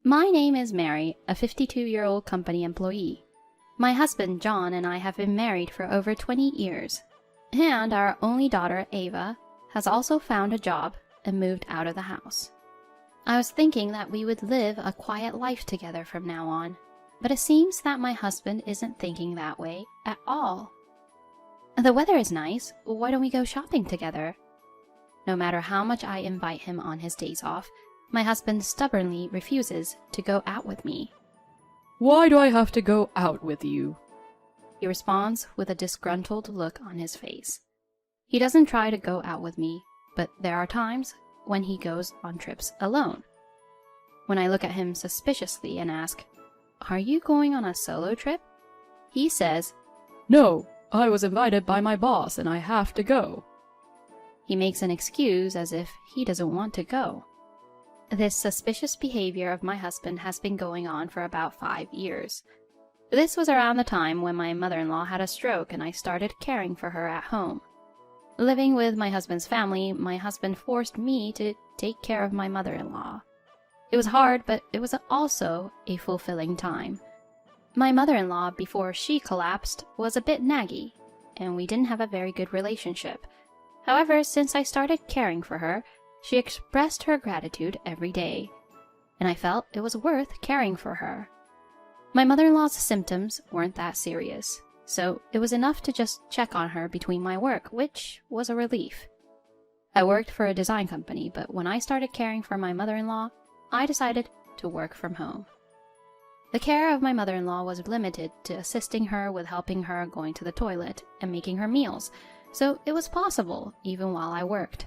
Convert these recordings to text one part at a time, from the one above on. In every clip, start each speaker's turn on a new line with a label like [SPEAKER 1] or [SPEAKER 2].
[SPEAKER 1] My name is Mary, a 52-year-old company employee. My husband, John, and I have been married for over 20 years. And our only daughter, Ava, has also found a job and moved out of the house. I was thinking that we would live a quiet life together from now on, but it seems that my husband isn't thinking that way at all. The weather is nice, why don't we go shopping together? No matter how much I invite him on his days off, my husband stubbornly refuses to go out with me.
[SPEAKER 2] Why do I have to go out with you?
[SPEAKER 1] He responds with a disgruntled look on his face. He doesn't try to go out with me, but there are times when he goes on trips alone. When I look at him suspiciously and ask, "Are you going on a solo trip?" he says,
[SPEAKER 2] No, I was invited by my boss and I have to go.
[SPEAKER 1] He makes an excuse as if he doesn't want to go. This suspicious behavior of my husband has been going on for about 5 years. This was around the time when my mother-in-law had a stroke and I started caring for her at home. Living with my husband's family, my husband forced me to take care of my mother-in-law. It was hard, but it was also a fulfilling time. My mother-in-law, before she collapsed, was a bit naggy, and we didn't have a very good relationship. However, since I started caring for her, she expressed her gratitude every day, and I felt it was worth caring for her. My mother-in-law's symptoms weren't that serious, so it was enough to just check on her between my work, which was a relief. I worked for a design company, but when I started caring for my mother-in-law, I decided to work from home. The care of my mother-in-law was limited to assisting her with helping her going to the toilet and making her meals, so it was possible even while I worked.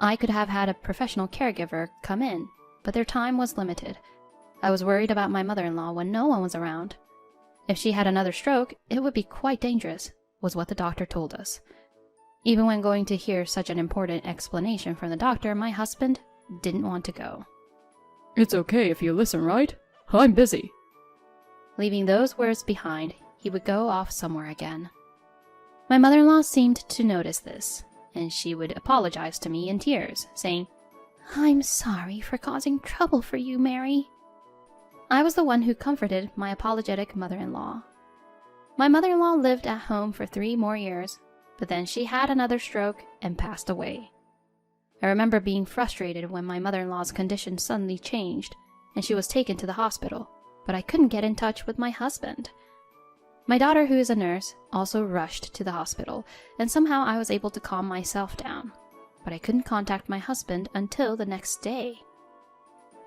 [SPEAKER 1] I could have had a professional caregiver come in, but their time was limited. I was worried about my mother-in-law when no one was around. If she had another stroke, it would be quite dangerous, was what the doctor told us. Even when going to hear such an important explanation from the doctor, my husband didn't want to go.
[SPEAKER 2] It's okay if you listen, right? I'm busy.
[SPEAKER 1] Leaving those words behind, he would go off somewhere again. My mother-in-law seemed to notice this, and she would apologize to me in tears, saying, "I'm sorry for causing trouble for you, Mary." I was the one who comforted my apologetic mother-in-law. My mother-in-law lived at home for 3 more years, but then she had another stroke and passed away. I remember being frustrated when my mother-in-law's condition suddenly changed, and she was taken to the hospital, but I couldn't get in touch with my husband. My daughter, who is a nurse, also rushed to the hospital, and somehow I was able to calm myself down, but I couldn't contact my husband until the next day.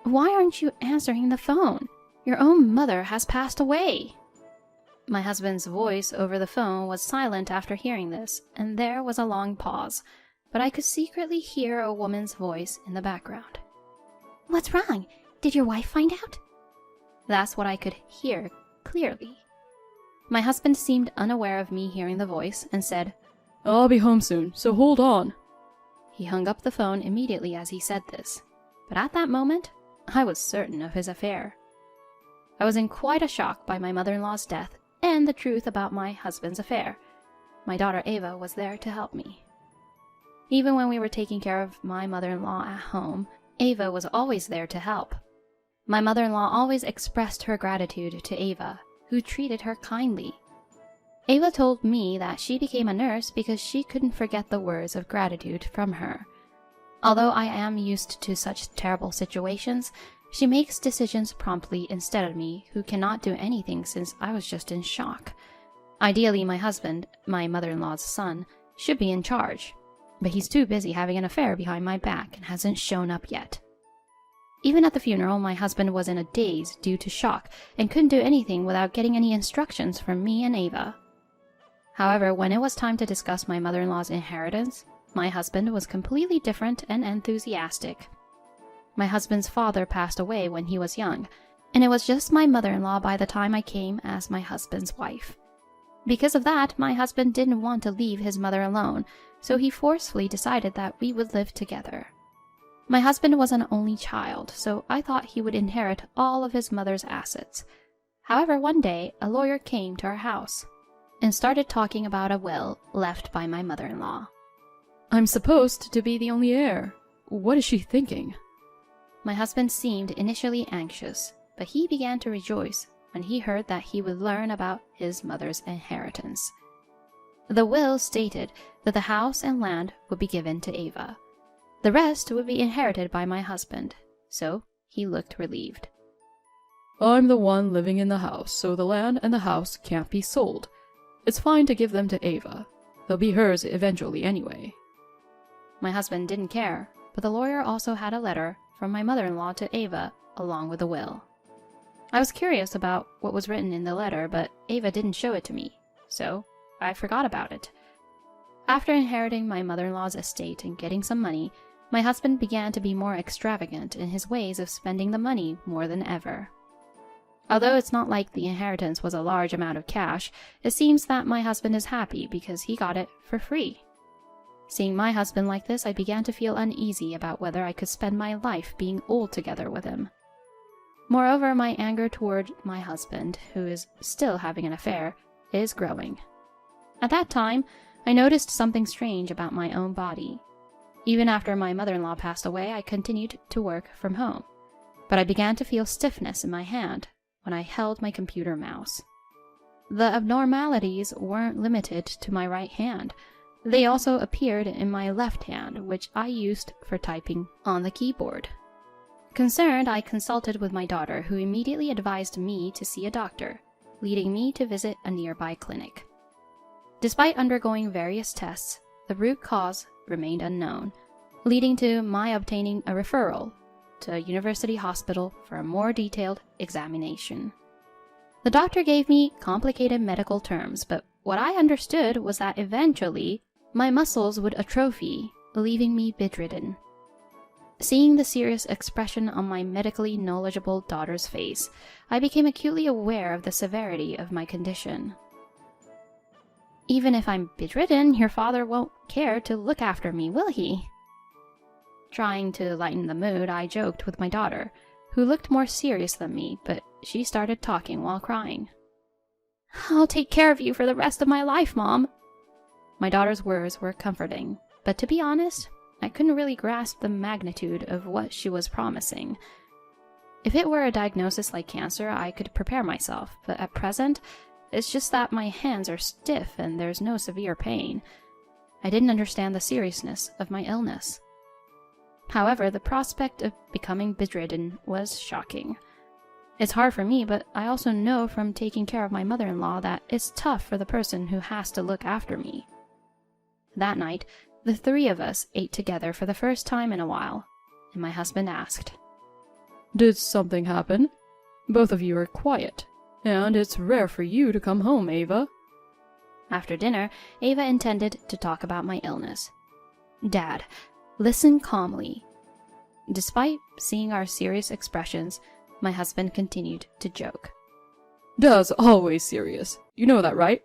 [SPEAKER 1] "Why aren't you answering the phone? Your own mother has passed away." My husband's voice over the phone was silent after hearing this, and there was a long pause, but I could secretly hear a woman's voice in the background. "What's wrong? Did your wife find out?" That's what I could hear clearly. My husband seemed unaware of me hearing the voice and said,
[SPEAKER 2] I'll be home soon, so hold on.
[SPEAKER 1] He hung up the phone immediately as he said this, but at that moment, I was certain of his affair. I was in quite a shock by my mother-in-law's death and the truth about my husband's affair. My daughter Ava was there to help me. Even when we were taking care of my mother-in-law at home, Ava was always there to help. My mother-in-law always expressed her gratitude to Ava, who treated her kindly. Ava told me that she became a nurse because she couldn't forget the words of gratitude from her. Although I am used to such terrible situations, she makes decisions promptly instead of me, who cannot do anything since I was just in shock. Ideally, my husband, my mother-in-law's son, should be in charge, but he's too busy having an affair behind my back and hasn't shown up yet. Even at the funeral, my husband was in a daze due to shock and couldn't do anything without getting any instructions from me and Ava. However, when it was time to discuss my mother-in-law's inheritance, my husband was completely different and enthusiastic. My husband's father passed away when he was young, and it was just my mother-in-law by the time I came as my husband's wife. Because of that, my husband didn't want to leave his mother alone, so he forcefully decided that we would live together. My husband was an only child, so I thought he would inherit all of his mother's assets. However, one day, a lawyer came to our house and started talking about a will left by my mother-in-law.
[SPEAKER 2] I'm supposed to be the only heir. What is she thinking?
[SPEAKER 1] My husband seemed initially anxious, but he began to rejoice when he heard that he would learn about his mother's inheritance. The will stated that the house and land would be given to Ava. The rest would be inherited by my husband, so he looked relieved.
[SPEAKER 2] I'm the one living in the house, so the land and the house can't be sold. It's fine to give them to Ava. They'll be hers eventually anyway.
[SPEAKER 1] My husband didn't care, but the lawyer also had a letter from my mother-in-law to Ava along with the will. I was curious about what was written in the letter, but Ava didn't show it to me, so I forgot about it. After inheriting my mother-in-law's estate and getting some money, my husband began to be more extravagant in his ways of spending the money more than ever. Although it's not like the inheritance was a large amount of cash, it seems that my husband is happy because he got it for free. Seeing my husband like this, I began to feel uneasy about whether I could spend my life being old together with him. Moreover, my anger toward my husband, who is still having an affair, is growing. At that time, I noticed something strange about my own body. Even after my mother-in-law passed away, I continued to work from home, but I began to feel stiffness in my hand when I held my computer mouse. The abnormalities weren't limited to my right hand. They also appeared in my left hand, which I used for typing on the keyboard. Concerned, I consulted with my daughter, who immediately advised me to see a doctor, leading me to visit a nearby clinic. Despite undergoing various tests, the root cause remained unknown, leading to my obtaining a referral to a university hospital for a more detailed examination. The doctor gave me complicated medical terms, but what I understood was that eventually my muscles would atrophy, leaving me bedridden. Seeing the serious expression on my medically knowledgeable daughter's face, I became acutely aware of the severity of my condition. Even if I'm bedridden, your father won't care to look after me, will he? Trying to lighten the mood, I joked with my daughter, who looked more serious than me, but she started talking while crying. "I'll take care of you for the rest of my life, Mom." My daughter's words were comforting, but to be honest, I couldn't really grasp the magnitude of what she was promising. If it were a diagnosis like cancer, I could prepare myself, but at present, it's just that my hands are stiff and there's no severe pain. I didn't understand the seriousness of my illness. However, the prospect of becoming bedridden was shocking. It's hard for me, but I also know from taking care of my mother-in-law that it's tough for the person who has to look after me. That night, the three of us ate together for the first time in a while, and my husband asked,
[SPEAKER 2] Did something happen? Both of you are quiet, and it's rare for you to come home, Ava.
[SPEAKER 1] After dinner, Ava intended to talk about my illness. "Dad, listen calmly." Despite seeing our serious expressions, my husband continued to joke.
[SPEAKER 2] Dad's always serious. You know that, right?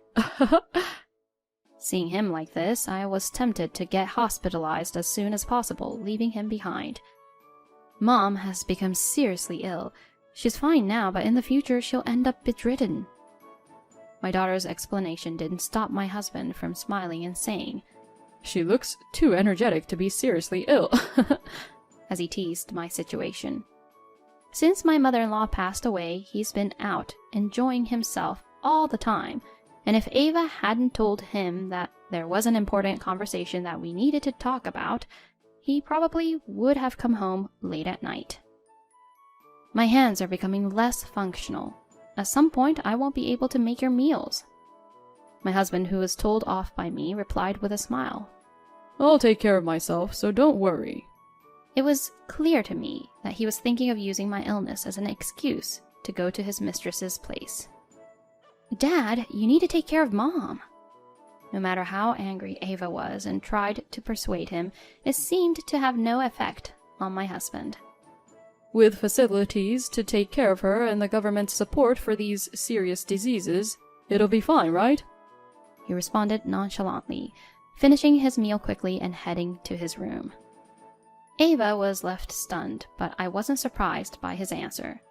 [SPEAKER 1] Seeing him like this, I was tempted to get hospitalized as soon as possible, leaving him behind. Mom has become seriously ill. She's fine now, but in the future she'll end up bedridden. My daughter's explanation didn't stop my husband from smiling and saying,
[SPEAKER 2] She looks too energetic to be seriously ill,
[SPEAKER 1] as he teased my situation. Since my mother-in-law passed away, he's been out, enjoying himself all the time, and if Ava hadn't told him that there was an important conversation that we needed to talk about, he probably would have come home late at night. My hands are becoming less functional. At some point, I won't be able to make your meals. My husband, who was told off by me, replied with a smile.
[SPEAKER 2] I'll take care of myself, so don't worry.
[SPEAKER 1] It was clear to me that he was thinking of using my illness as an excuse to go to his mistress's place. Dad, you need to take care of Mom. No matter how angry Ava was and tried to persuade him, it seemed to have no effect on my husband.
[SPEAKER 2] With facilities to take care of her and the government's support for these serious diseases, it'll be fine, right?
[SPEAKER 1] He responded nonchalantly, finishing his meal quickly and heading to his room. Ava was left stunned, but I wasn't surprised by his answer.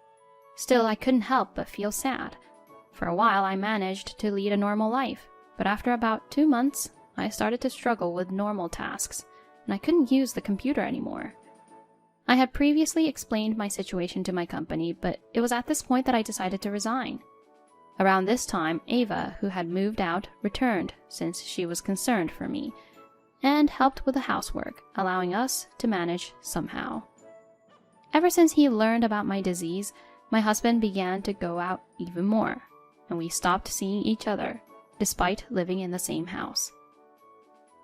[SPEAKER 1] Still, I couldn't help but feel sad. For a while, I managed to lead a normal life, but after about 2 months, I started to struggle with normal tasks, and I couldn't use the computer anymore. I had previously explained my situation to my company, but it was at this point that I decided to resign. Around this time, Ava, who had moved out, returned since she was concerned for me, and helped with the housework, allowing us to manage somehow. Ever since he learned about my disease, my husband began to go out even more, and we stopped seeing each other, despite living in the same house.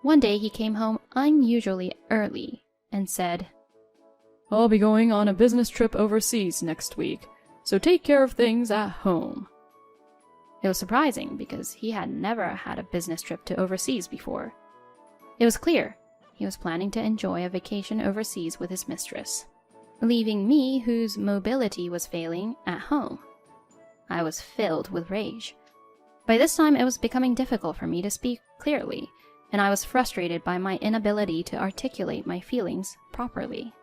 [SPEAKER 1] One day he came home unusually early and said,
[SPEAKER 2] "I'll be going on a business trip overseas next week, so take care of things at home."
[SPEAKER 1] It was surprising because he had never had a business trip to overseas before. It was clear he was planning to enjoy a vacation overseas with his mistress, leaving me, whose mobility was failing, at home. I was filled with rage. By this time, it was becoming difficult for me to speak clearly, and I was frustrated by my inability to articulate my feelings properly.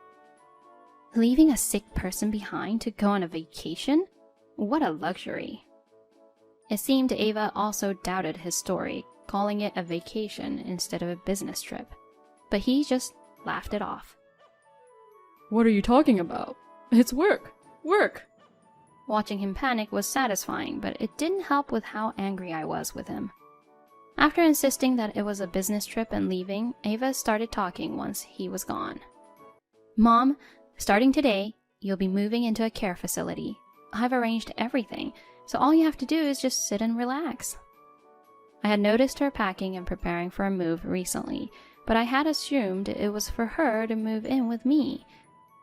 [SPEAKER 1] Leaving a sick person behind to go on a vacation? What a luxury. It seemed Ava also doubted his story, calling it a vacation instead of a business trip, but he just laughed it off.
[SPEAKER 2] "What are you talking about? It's work! Work!"
[SPEAKER 1] Watching him panic was satisfying, but it didn't help with how angry I was with him. After insisting that it was a business trip and leaving, Ava started talking once he was gone. "Mom, starting today, you'll be moving into a care facility. I've arranged everything, so all you have to do is just sit and relax." I had noticed her packing and preparing for a move recently, but I had assumed it was for her to move in with me.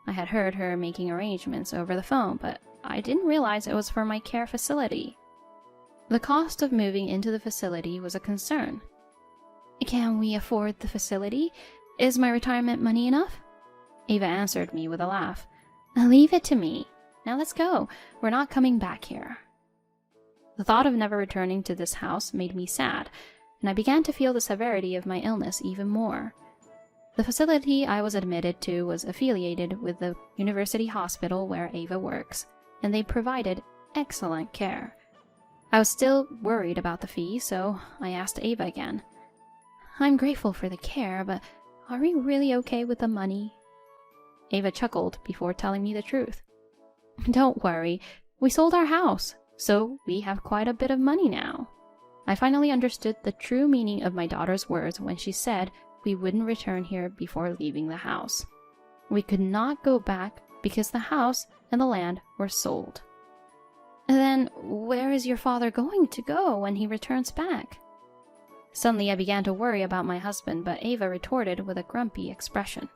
[SPEAKER 1] I had heard her making arrangements over the phone, but I didn't realize it was for my care facility. The cost of moving into the facility was a concern. "Can we afford the facility? Is my retirement money enough?" Ava answered me with a laugh. "Leave it to me. Now let's go. We're not coming back here." The thought of never returning to this house made me sad, and I began to feel the severity of my illness even more. The facility I was admitted to was affiliated with the university hospital where Ava works, and they provided excellent care. I was still worried about the fee, so I asked Ava again. "I'm grateful for the care, but are we really okay with the money?" Ava chuckled before telling me the truth. "Don't worry, we sold our house, so we have quite a bit of money now." I finally understood the true meaning of my daughter's words when she said we wouldn't return here before leaving the house. We could not go back because the house and the land were sold. "Then where is your father going to go when he returns back?" Suddenly I began to worry about my husband, but Ava retorted with a grumpy expression.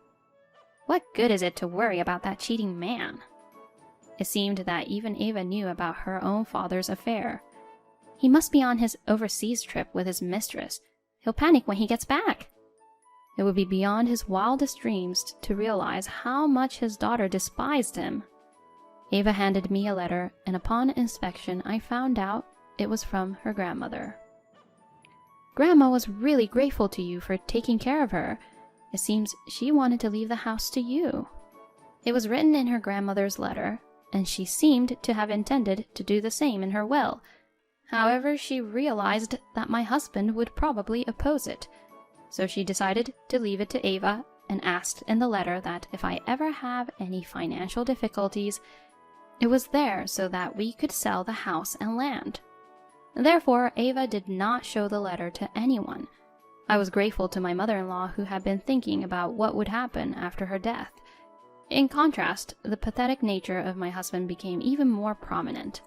[SPEAKER 1] "What good is it to worry about that cheating man?" It seemed that even Ava knew about her own father's affair. "He must be on his overseas trip with his mistress. He'll panic when he gets back." It would be beyond his wildest dreams to realize how much his daughter despised him. Ava handed me a letter, and upon inspection I found out it was from her grandmother. "Grandma was really grateful to you for taking care of her. It seems she wanted to leave the house to you." It was written in her grandmother's letter, and she seemed to have intended to do the same in her will. However, she realized that my husband would probably oppose it, so she decided to leave it to Ava and asked in the letter that if I ever have any financial difficulties, it was there so that we could sell the house and land. Therefore, Ava did not show the letter to anyone. I was grateful to my mother-in-law, who had been thinking about what would happen after her death. In contrast, the pathetic nature of my husband became even more prominent.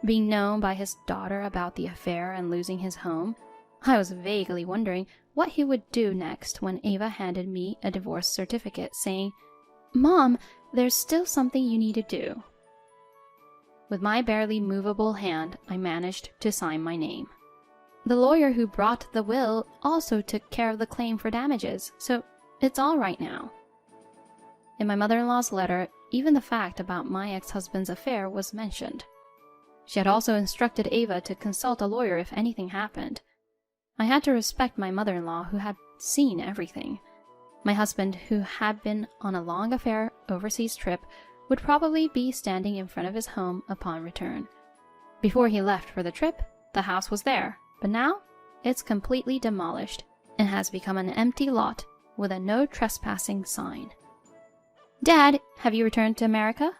[SPEAKER 1] Being known by his daughter about the affair and losing his home, I was vaguely wondering what he would do next when Ava handed me a divorce certificate saying, "Mom, there's still something you need to do." With my barely movable hand, I managed to sign my name. The lawyer who brought the will also took care of the claim for damages, so it's all right now. In my mother-in-law's letter, even the fact about my ex-husband's affair was mentioned. She had also instructed Ava to consult a lawyer if anything happened. I had to respect my mother-in-law, who had seen everything. My husband, who had been on a long affair overseas trip, would probably be standing in front of his home upon return. Before he left for the trip, the house was there, but now it's completely demolished and has become an empty lot with a no trespassing sign. "Dad, have you returned to America?"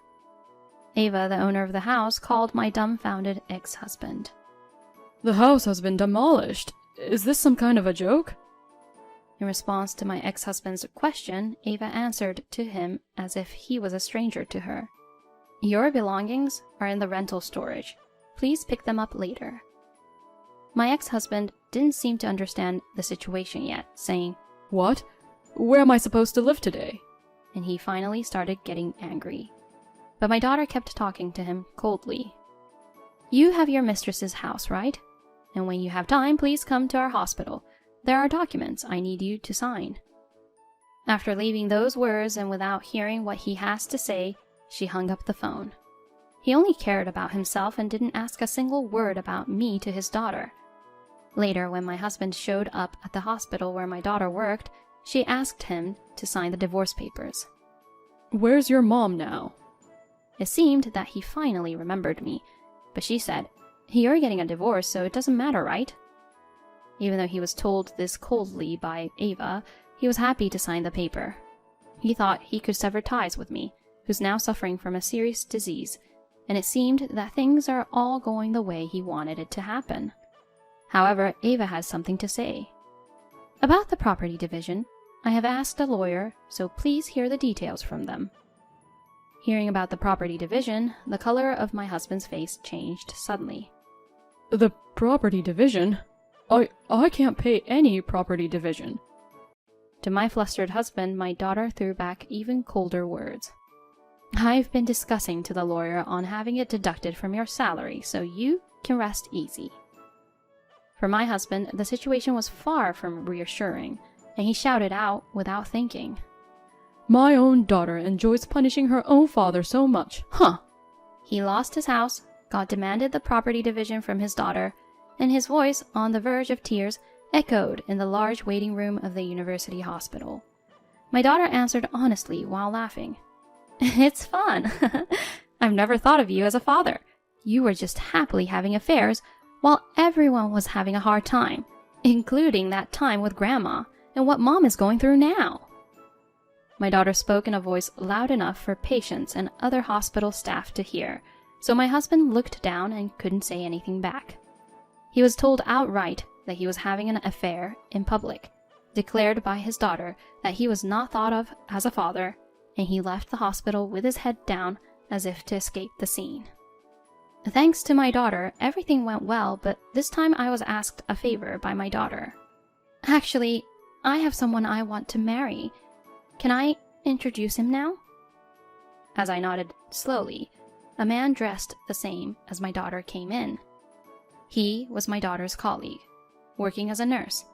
[SPEAKER 1] Ava, the owner of the house, called my dumbfounded ex-husband.
[SPEAKER 2] The house has been demolished. Is this some kind of a joke?
[SPEAKER 1] In response to my ex-husband's question, Ava answered to him as if he was a stranger to her. "Your belongings are in the rental storage. Please pick them up later." My ex-husband didn't seem to understand the situation yet, saying,
[SPEAKER 2] What? Where am I supposed to live today?
[SPEAKER 1] and he finally started getting angry. But my daughter kept talking to him coldly. "You have your mistress's house, right? And when you have time, please come to our hospital. There are documents I need you to sign." After leaving those words and without hearing what he has to say, she hung up the phone. He only cared about himself and didn't ask a single word about me to his daughter. Later, when my husband showed up at the hospital where my daughter worked, she asked him to sign the divorce papers.
[SPEAKER 2] Where's your mom now?
[SPEAKER 1] It seemed that he finally remembered me, but she said, "You're getting a divorce, so it doesn't matter, right?" Even though he was told this coldly by Ava, he was happy to sign the paper. He thought he could sever ties with me, who's now suffering from a serious disease, and it seemed that things are all going the way he wanted it to happen. However, Ava has something to say. About the property division, I have asked a lawyer, so please hear the details from them. Hearing about the property division, the color of my husband's face changed suddenly.
[SPEAKER 2] The property division? I can't pay any property division.
[SPEAKER 1] To my flustered husband, my daughter threw back even colder words. "I've been discussing to the lawyer on having it deducted from your salary, so you can rest easy." For my husband, the situation was far from reassuring, and he shouted out without thinking.
[SPEAKER 2] My own daughter enjoys punishing her own father so much. Huh!
[SPEAKER 1] He lost his house, God demanded the property division from his daughter, and his voice, on the verge of tears, echoed in the large waiting room of the university hospital. My daughter answered honestly while laughing. "It's fun. I've never thought of you as a father. You were just happily having affairs while everyone was having a hard time, including that time with Grandma and what Mom is going through now." My daughter spoke in a voice loud enough for patients and other hospital staff to hear, so my husband looked down and couldn't say anything back. He was told outright that he was having an affair in public, declared by his daughter that he was not thought of as a father, and he left the hospital with his head down as if to escape the scene. Thanks to my daughter, everything went well, but this time I was asked a favor by my daughter. "Actually, I have someone I want to marry. Can I introduce him now?" As I nodded slowly, a man dressed the same as my daughter came in. He was my daughter's colleague, working as a nurse,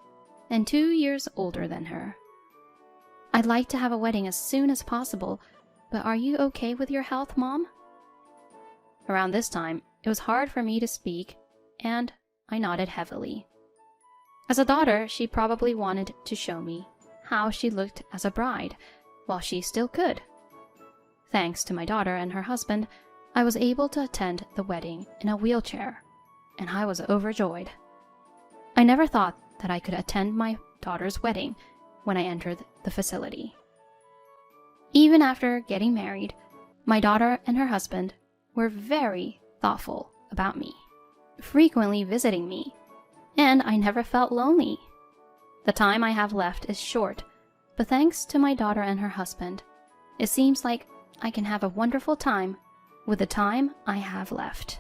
[SPEAKER 1] and 2 years older than her. "I'd like to have a wedding as soon as possible, but are you okay with your health, Mom?" Around this time, it was hard for me to speak, and I nodded heavily. As a daughter, she probably wanted to show me how she looked as a bride, while she still could. Thanks to my daughter and her husband, I was able to attend the wedding in a wheelchair, and I was overjoyed. I never thought that I could attend my daughter's wedding when I entered the facility. Even after getting married, my daughter and her husband were very thoughtful about me, frequently visiting me, and I never felt lonely. The time I have left is short, but thanks to my daughter and her husband, it seems like I can have a wonderful time with the time I have left.